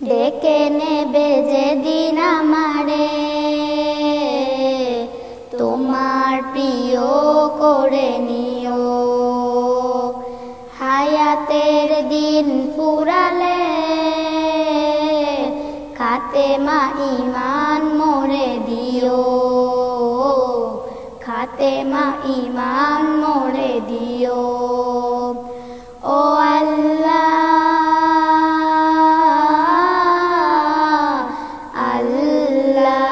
ডেকে নেবে যেদিন আমারে তোমার প্রিয় করে নিও। হায়াতের দিন ফুরালে খাতেমা ঈমান মোরে দিও। খাতেমা ঈমান মোরে দিও। ও আল্লাহ আল্লাহ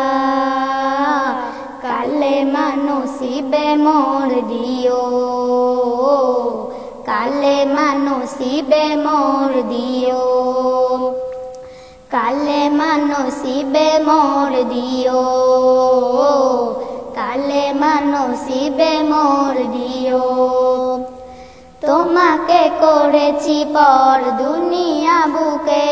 কালেমা নসিবে মোর দিও। কালেমা নসিবে মোর দিও। কালেমা নসিবে মোর দিও। কালেমা নসিবে মোর দিও। তোমাকে করেছি পর দুনিয়া বুকে,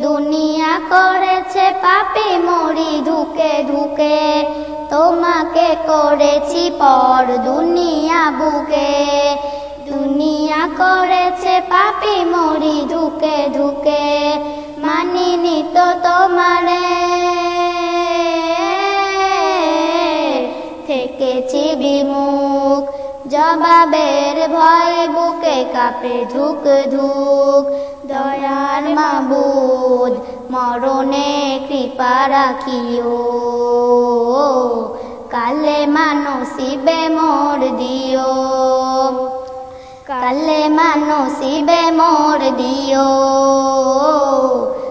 দুনিয়া করেছে পাপী মরি ধুকে ধুকে। তোমাকে করেছি পর দুনিয়া বুকে, দুনিয়া করেছে পাপী মরি ধুকে ধুকে। মানিনি তো তোমারে থেকেছি বিমুখ, জবাবের ভয় বুকে কাঁপে ধুক ধুক। দয়ার মাবুদ মরণে কৃপা রাখিও। কালেমা নসিবে মোর দিও। কালেমা নসিবে মোর দিও।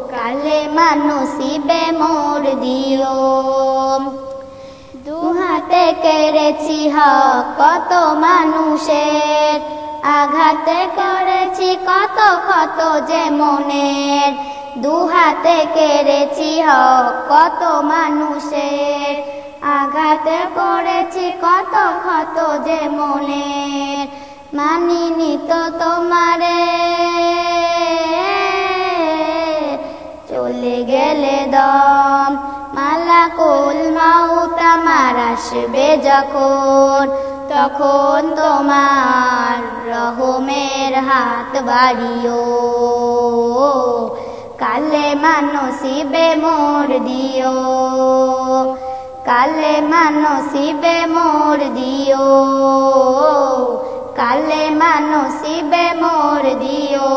কালেমা নসিবে মোর দিও। দুহাতে কেড়েছি হক কত মানুষের, আঘাতে করেছি কত ক্ষত যে মনের। দুহাতে কেড়েছি হক কত মানুষের, আঘাতে করেছি কত ক্ষত যে মনের। মানিনি তো তোমারে চলে গেলে দম। মালাকুল মাউত আমার আসবে যখন, তখন তোমার রহমের হাত বাড়িও। কালেমা নসিবে মোর দিও। কালেমা নসিবে মোর দিও। কালেমা নসিবে মোর দিও।